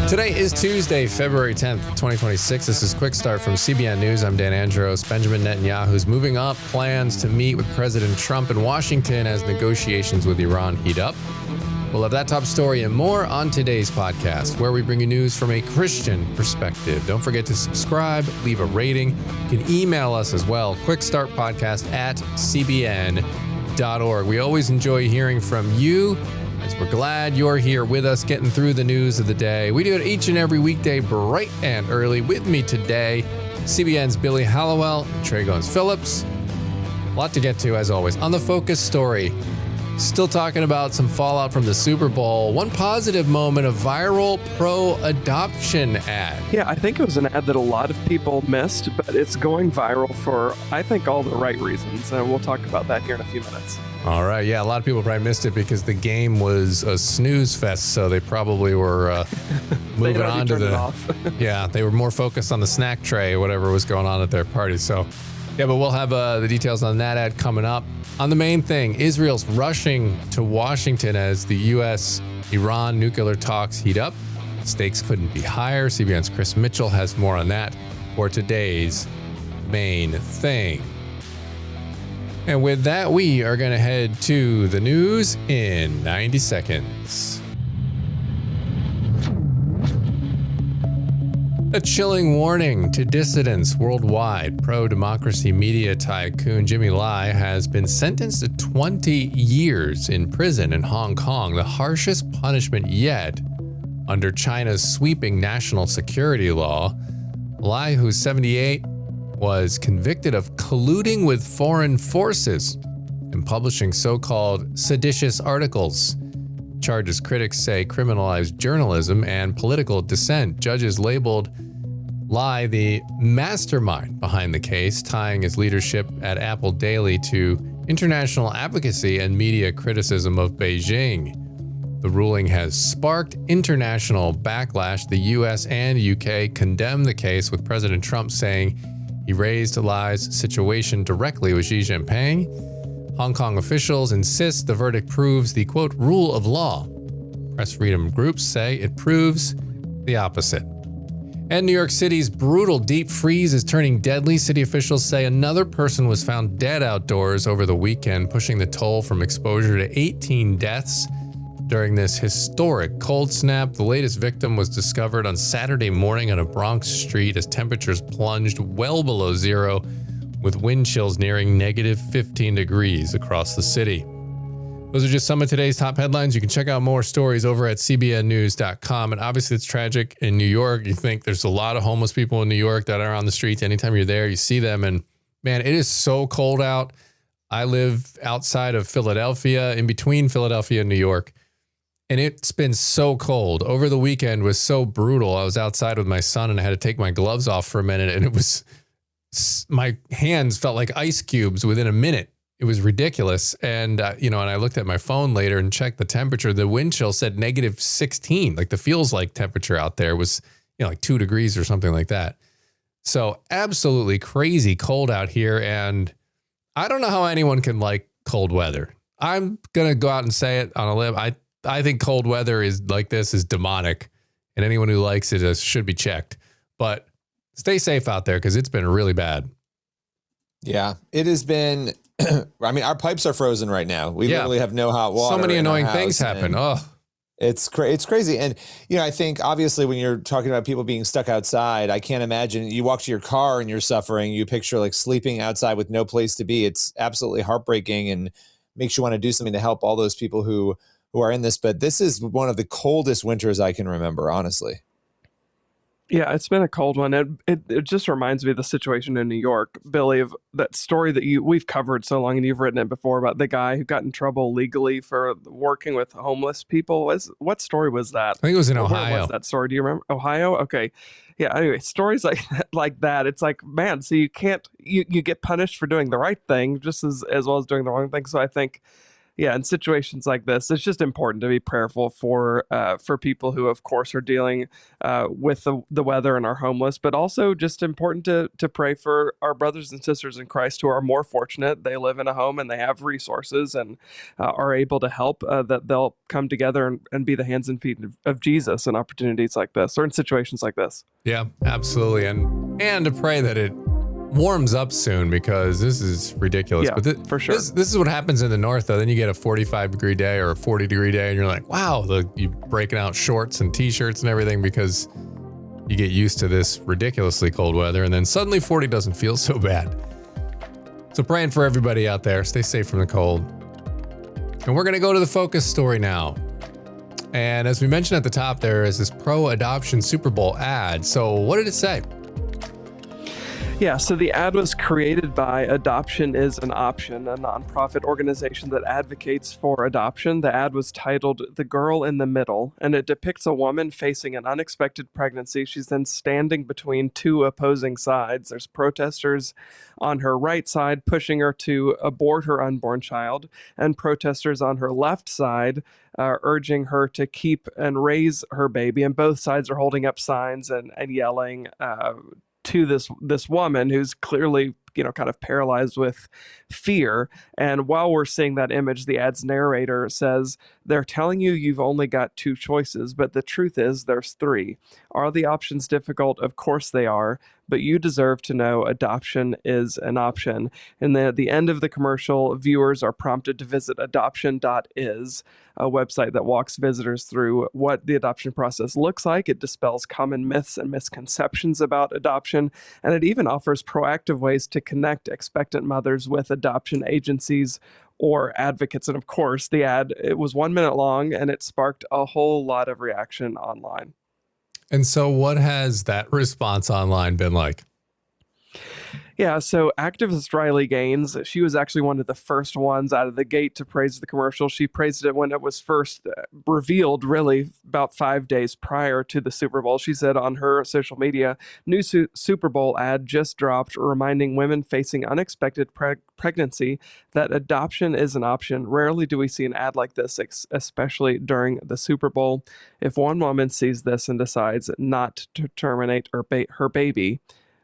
Today is Tuesday, February 10th, 2026. This is Quick Start from CBN News. I'm Dan Andros. Benjamin Netanyahu's moving up plans to meet with President Trump in Washington as negotiations with Iran heat up. We'll have that top story and more on today's podcast, where we bring you news from a Christian perspective. Don't forget to subscribe, leave a rating. You can email us as well, quickstartpodcast@cbn.org. We always enjoy hearing from you, as we're glad you're here with us getting through the news of the day. We do it each and every weekday, bright and early. With me today, CBN's Billy Hallowell and Trey Goins-Phillips. A lot to get to, as always. On the focus story, still talking about some fallout from the Super Bowl. One positive moment, a viral pro-adoption ad. Yeah, I think it was an ad that a lot of people missed, but it's going viral for, I think, all the right reasons. And we'll talk about that here in a few minutes. All right. Yeah, a lot of people probably missed it because the game was a snooze fest, so they probably were moving on to the... Yeah, they were more focused on the snack tray or whatever was going on at their party. So, yeah, but we'll have the details on that ad coming up. On the main thing, Israel's rushing to Washington as the U.S.-Iran nuclear talks heat up. Stakes couldn't be higher. CBN's Chris Mitchell has more on that for today's main thing. And with that, we are going to head to the news in 90 seconds. A chilling warning to dissidents worldwide. Pro-democracy media tycoon Jimmy Lai has been sentenced to 20 years in prison in Hong Kong, the harshest punishment yet under China's sweeping national security law. Lai, who's 78, was convicted of colluding with foreign forces and publishing so-called seditious articles. Charges critics say criminalize journalism and political dissent. Judges labeled Lai the mastermind behind the case, tying his leadership at Apple Daily to international advocacy and media criticism of Beijing. The ruling has sparked international backlash. The US and UK condemned the case, with President Trump saying he raised Lai's situation directly with Xi Jinping. Hong Kong officials insist the verdict proves the, quote, rule of law. Press freedom groups say it proves the opposite. And New York City's brutal deep freeze is turning deadly. City officials say another person was found dead outdoors over the weekend, pushing the toll from exposure to 18 deaths during this historic cold snap. The latest victim was discovered on Saturday morning on a Bronx street as temperatures plunged well below zero, with wind chills nearing negative 15 degrees across the city. Those are just some of today's top headlines. You can check out more stories over at cbnnews.com. And obviously it's tragic in New York. You think there's a lot of homeless people in New York that are on the streets. Anytime you're there, you see them. And man, it is so cold out. I live outside of Philadelphia, in between Philadelphia and New York. And it's been so cold. Over the weekend was so brutal. I was outside with my son and I had to take my gloves off for a minute. And it was, my hands felt like ice cubes within a minute. It was ridiculous. And, and I looked at my phone later and checked the temperature. The wind chill said negative 16. Like the feels like temperature out there was, like 2 degrees or something like that. So absolutely crazy cold out here. And I don't know how anyone can like cold weather. I'm going to go out and say it on a limb. I think cold weather is like this is demonic, and anyone who likes it should be checked. But stay safe out there because it's been really bad. Yeah, it has been. I mean, our pipes are frozen right now. We literally have no hot water. So many annoying things happen. Oh, it's crazy. And, I think obviously when you're talking about people being stuck outside, I can't imagine you walk to your car and you're suffering. You picture like sleeping outside with no place to be. It's absolutely heartbreaking and makes you want to do something to help all those people who are in this. But this is one of the coldest winters I can remember, honestly. Yeah, it's been a cold one. It just reminds me of the situation in New York, Billy, of that story that we've covered so long, and you've written it before, about the guy who got in trouble legally for working with homeless people. What story was that? I think it was in Ohio. Where was that story? Do you remember? Ohio? Okay. Yeah, anyway, stories like that. It's like, man, so you get punished for doing the right thing just as well as doing the wrong thing. So I think, Yeah, in situations like this, it's just important to be prayerful for people who, of course, are dealing with the weather and are homeless, but also just important to pray for our brothers and sisters in Christ who are more fortunate. They live in a home and they have resources and are able to help, that they'll come together and be the hands and feet of Jesus in opportunities like this or in situations like this. Yeah, absolutely. And to pray that it warms up soon, because this is ridiculous. Yeah, but for sure. This is what happens in the north, though. Then you get a 45-degree day or a 40-degree day, and you're like, wow, you breaking out shorts and t-shirts and everything because you get used to this ridiculously cold weather, and then suddenly 40 doesn't feel so bad. So praying for everybody out there. Stay safe from the cold. And we're going to go to the focus story now. And as we mentioned at the top, there is this pro-adoption Super Bowl ad. So what did it say? Yeah, so the ad was created by Adoption is an Option, a nonprofit organization that advocates for adoption. The ad was titled The Girl in the Middle, and it depicts a woman facing an unexpected pregnancy. She's then standing between two opposing sides. There's protesters on her right side pushing her to abort her unborn child, and protesters on her left side urging her to keep and raise her baby. And both sides are holding up signs and yelling to this woman who's clearly, kind of paralyzed with fear. And while we're seeing that image, the ad's narrator says, they're telling you you've only got two choices, but the truth is there's three. Are the options difficult? Of course they are, but you deserve to know adoption is an option. And then at the end of the commercial, viewers are prompted to visit adoption.is, a website that walks visitors through what the adoption process looks like. It dispels common myths and misconceptions about adoption, and it even offers proactive ways to connect expectant mothers with adoption agencies or advocates. And of course, the ad, it was 1 minute long, and it sparked a whole lot of reaction online. And so what has that response online been like? Yeah, so activist Riley Gaines, she was actually one of the first ones out of the gate to praise the commercial. She praised it when it was first revealed, really, about 5 days prior to the Super Bowl. She said on her social media, new Super Bowl ad just dropped, reminding women facing unexpected pregnancy that adoption is an option. Rarely do we see an ad like this, especially during the Super Bowl. If one woman sees this and decides not to terminate her baby,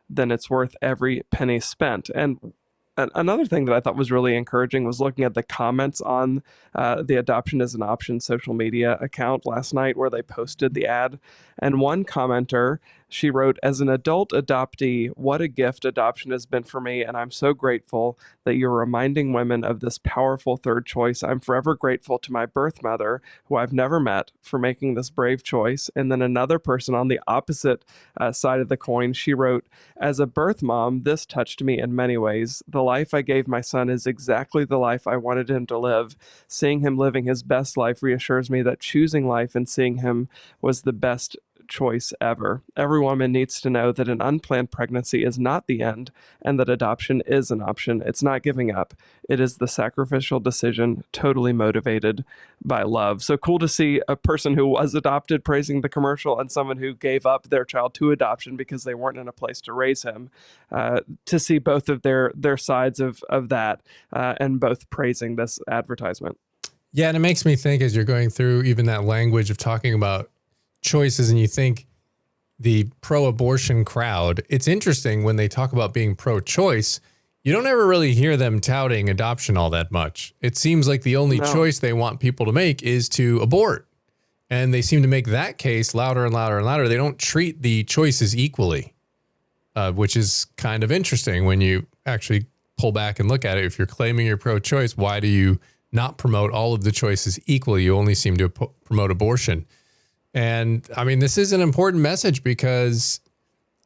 then it's worth every penny spent. And another thing that I thought was really encouraging was looking at the comments on the Adoption is an Option social media account last night, where they posted the ad. And one commenter, she wrote, as an adult adoptee, what a gift adoption has been for me, and I'm so grateful that you're reminding women of this powerful third choice. I'm forever grateful to my birth mother, who I've never met, for making this brave choice. And then another person on the opposite side of the coin, she wrote, as a birth mom, this touched me in many ways. The life I gave my son is exactly the life I wanted him to live. Seeing him living his best life reassures me that choosing life and seeing him was the best choice ever. Every woman needs to know that an unplanned pregnancy is not the end, and that adoption is an option. It's not giving up. It is the sacrificial decision, totally motivated by love. So cool to see a person who was adopted praising the commercial, and someone who gave up their child to adoption because they weren't in a place to raise him, to see both of their sides of that, and both praising this advertisement. Yeah, and it makes me think, as you're going through even that language of talking about choices, and you think the pro-abortion crowd, it's interesting when they talk about being pro-choice, you don't ever really hear them touting adoption all that much. It seems like the only choice they want people to make is to abort. And they seem to make that case louder and louder and louder. They don't treat the choices equally, which is kind of interesting when you actually pull back and look at it. If you're claiming you're pro-choice, why do you not promote all of the choices equally? You only seem to promote abortion. And I mean, this is an important message, because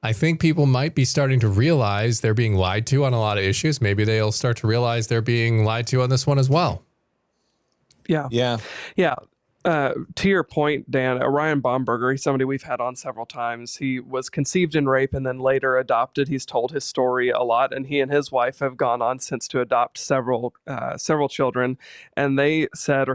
I think people might be starting to realize they're being lied to on a lot of issues. Maybe they'll start to realize they're being lied to on this one as well. Yeah. To your point, Dan, Ryan Baumberger, he's somebody we've had on several times. He was conceived in rape and then later adopted. He's told his story a lot, and he and his wife have gone on since to adopt several children. And he said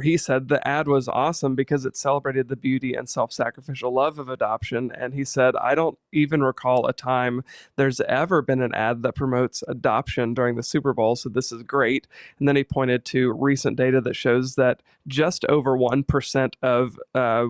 the ad was awesome because it celebrated the beauty and self-sacrificial love of adoption. And he said, I don't even recall a time there's ever been an ad that promotes adoption during the Super Bowl, so this is great. And then he pointed to recent data that shows that just over 1% of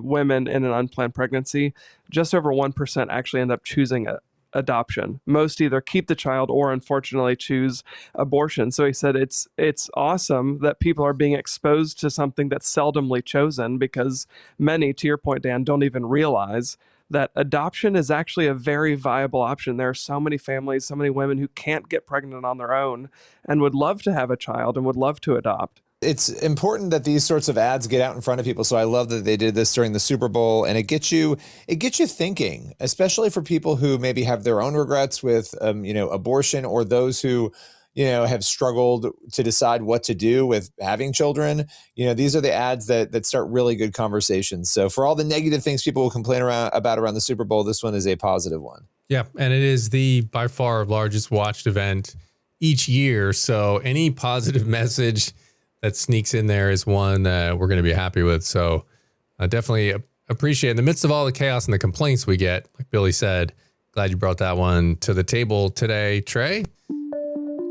women in an unplanned pregnancy, just over 1% actually end up choosing adoption. Most either keep the child or unfortunately choose abortion. So he said it's awesome that people are being exposed to something that's seldomly chosen, because many, to your point, Dan, don't even realize that adoption is actually a very viable option. There are so many families, so many women who can't get pregnant on their own and would love to have a child and would love to adopt. It's important that these sorts of ads get out in front of people. So I love that they did this during the Super Bowl, and it gets you thinking, especially for people who maybe have their own regrets with, abortion, or those who, have struggled to decide what to do with having children. These are the ads that start really good conversations. So for all the negative things people will complain about around the Super Bowl, this one is a positive one. Yeah. And it is the by far largest watched event each year. So any positive message that sneaks in there is one that we're going to be happy with. So I definitely appreciate it. In the midst of all the chaos and the complaints we get, like Billy said, glad you brought that one to the table today, Trey.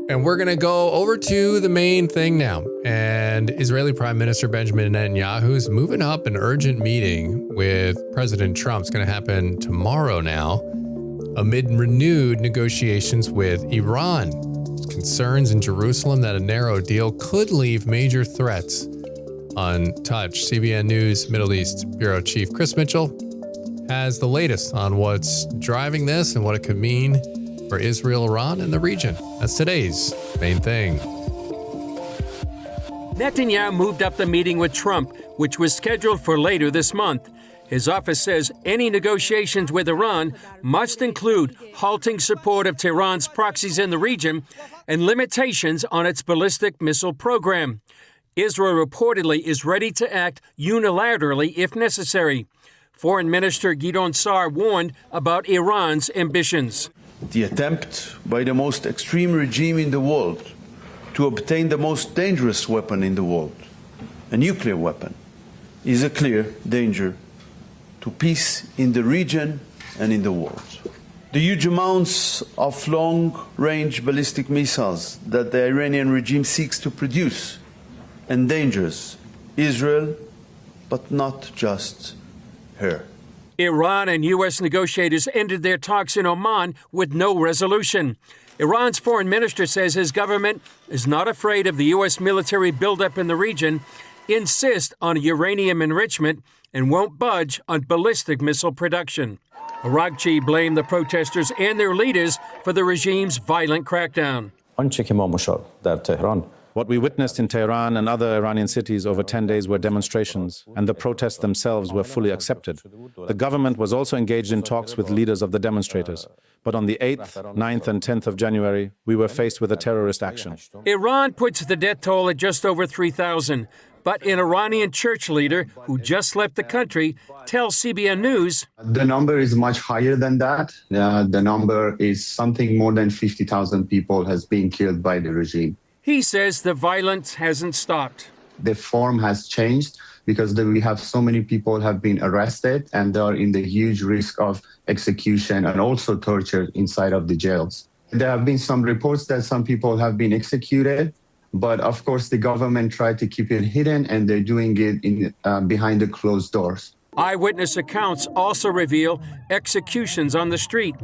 And we're going to go over to the main thing now. And Israeli Prime Minister Benjamin Netanyahu is moving up an urgent meeting with President Trump. It's going to happen tomorrow now, amid renewed negotiations with Iran. Concerns in Jerusalem that a narrow deal could leave major threats untouched. CBN News Middle East Bureau Chief Chris Mitchell has the latest on what's driving this and what it could mean for Israel, Iran, and the region. That's today's main thing. Netanyahu moved up the meeting with Trump, which was scheduled for later this month. His office says any negotiations with Iran must include halting support of Tehran's proxies in the region and limitations on its ballistic missile program. Israel reportedly is ready to act unilaterally if necessary. Foreign Minister Gideon Sa'ar warned about Iran's ambitions. The attempt by the most extreme regime in the world to obtain the most dangerous weapon in the world, a nuclear weapon, is a clear danger to peace in the region and in the world. The huge amounts of long-range ballistic missiles that the Iranian regime seeks to produce endangers Israel, but not just her. Iran and U.S. negotiators ended their talks in Oman with no resolution. Iran's foreign minister says his government is not afraid of the U.S. military buildup in the region, insists on uranium enrichment, and won't budge on ballistic missile production. Arakchi blamed the protesters and their leaders for the regime's violent crackdown. What we witnessed in Tehran and other Iranian cities over 10 days were demonstrations, and the protests themselves were fully accepted. The government was also engaged in talks with leaders of the demonstrators. But on the 8th, 9th, and 10th of January, we were faced with a terrorist action. Iran puts the death toll at just over 3,000. But an Iranian church leader who just left the country tells CBN News the number is much higher than that. The number is something more than 50,000 people has been killed by the regime. He says the violence hasn't stopped. The form has changed because we have so many people have been arrested and they are in the huge risk of execution and also torture inside of the jails. There have been some reports that some people have been executed. But of course, the government tried to keep it hidden, and they're doing it behind the closed doors. Eyewitness accounts also reveal executions on the street,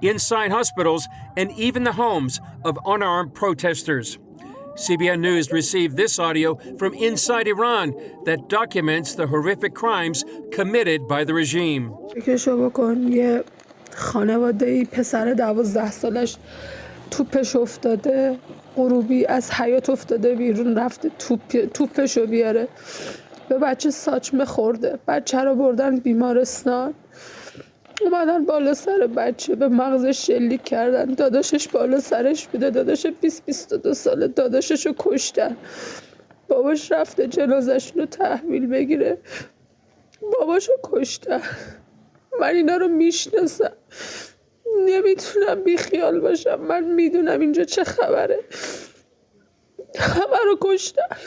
inside hospitals, and even the homes of unarmed protesters. CBN News received this audio from inside Iran that documents the horrific crimes committed by the regime. غروبی از حیاط افتاده بیرون رفته توپشو بیاره به بچه ساچمه خورده بچه رو بردن بیمارستان اومدن بالا سر بچه به مغزش شلیک کردن داداشش بالا سرش بوده داداش 20-22 ساله داداششو کشتن باباش رفته جنازه‌شون رو تحویل بگیره باباشو کشتن. من اینا رو میشناسم، نمیتونم بیخیال باشم. من میدونم اینجا چه خبره. همه رو کشتن،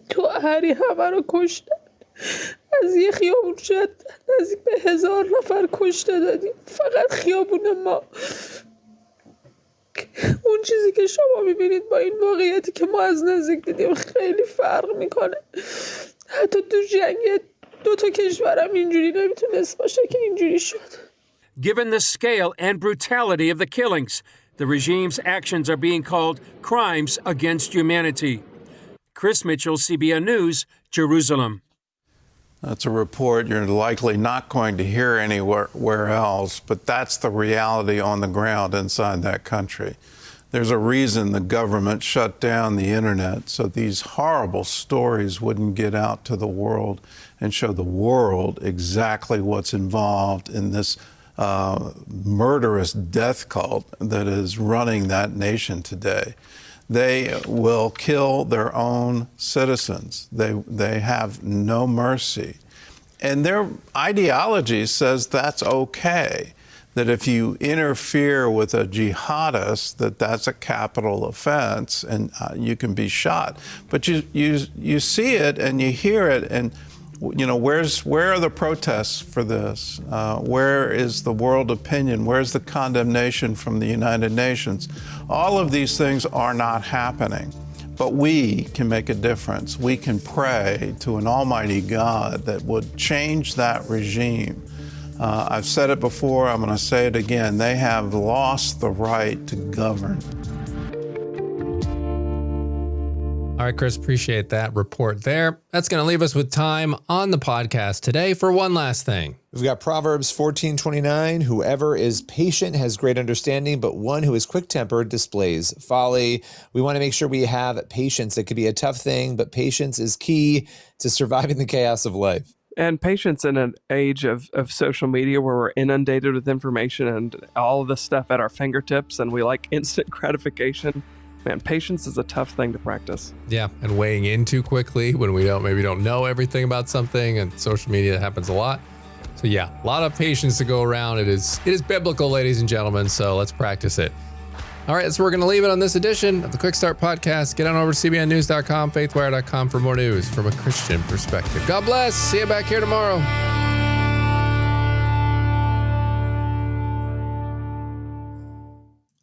تو هری همه رو کشتن. از یه خیابون شد نزدیک به 1000 نفر کشته دادیم فقط خیابون ما. اون چیزی که شما میبینید با این واقعیتی که ما از نزدیک دیدیم خیلی فرق میکنه. حتی تو جنگ 2 کشورم اینجوری نمیتونست باشه که اینجوری شد. Given the scale and brutality of the killings, the regime's actions are being called crimes against humanity. Chris Mitchell, CBN News, Jerusalem. That's a report you're likely not going to hear anywhere else, but that's the reality on the ground inside that country. There's a reason the government shut down the internet so these horrible stories wouldn't get out to the world and show the world exactly what's involved in this murderous death cult that is running that nation today. They will kill their own citizens. They have no mercy. And their ideology says that's okay, that if you interfere with a jihadist, that's a capital offense and you can be shot. But you see it and you hear it, and you know, where are the protests for this? Where is the world opinion? Where's the condemnation from the United Nations? All of these things are not happening, but we can make a difference. We can pray to an almighty God that would change that regime. I've said it before, I'm going to say it again. They have lost the right to govern. All right, Chris, appreciate that report there. That's going to leave us with time on the podcast today for one last thing. We've got Proverbs 14:29. Whoever is patient has great understanding, but one who is quick-tempered displays folly. We want to make sure we have patience. It could be a tough thing, but patience is key to surviving the chaos of life. And patience in an age of social media where we're inundated with information and all of this stuff at our fingertips and we like instant gratification. Man, patience is a tough thing to practice. Yeah, and weighing in too quickly when we don't know everything about something, and social media happens a lot. So yeah, a lot of patience to go around. It is biblical, ladies and gentlemen, so let's practice it. All right, so we're going to leave it on this edition of the Quick Start Podcast. Get on over to cbnnews.com, faithwire.com for more news from a Christian perspective. God bless. See you back here tomorrow.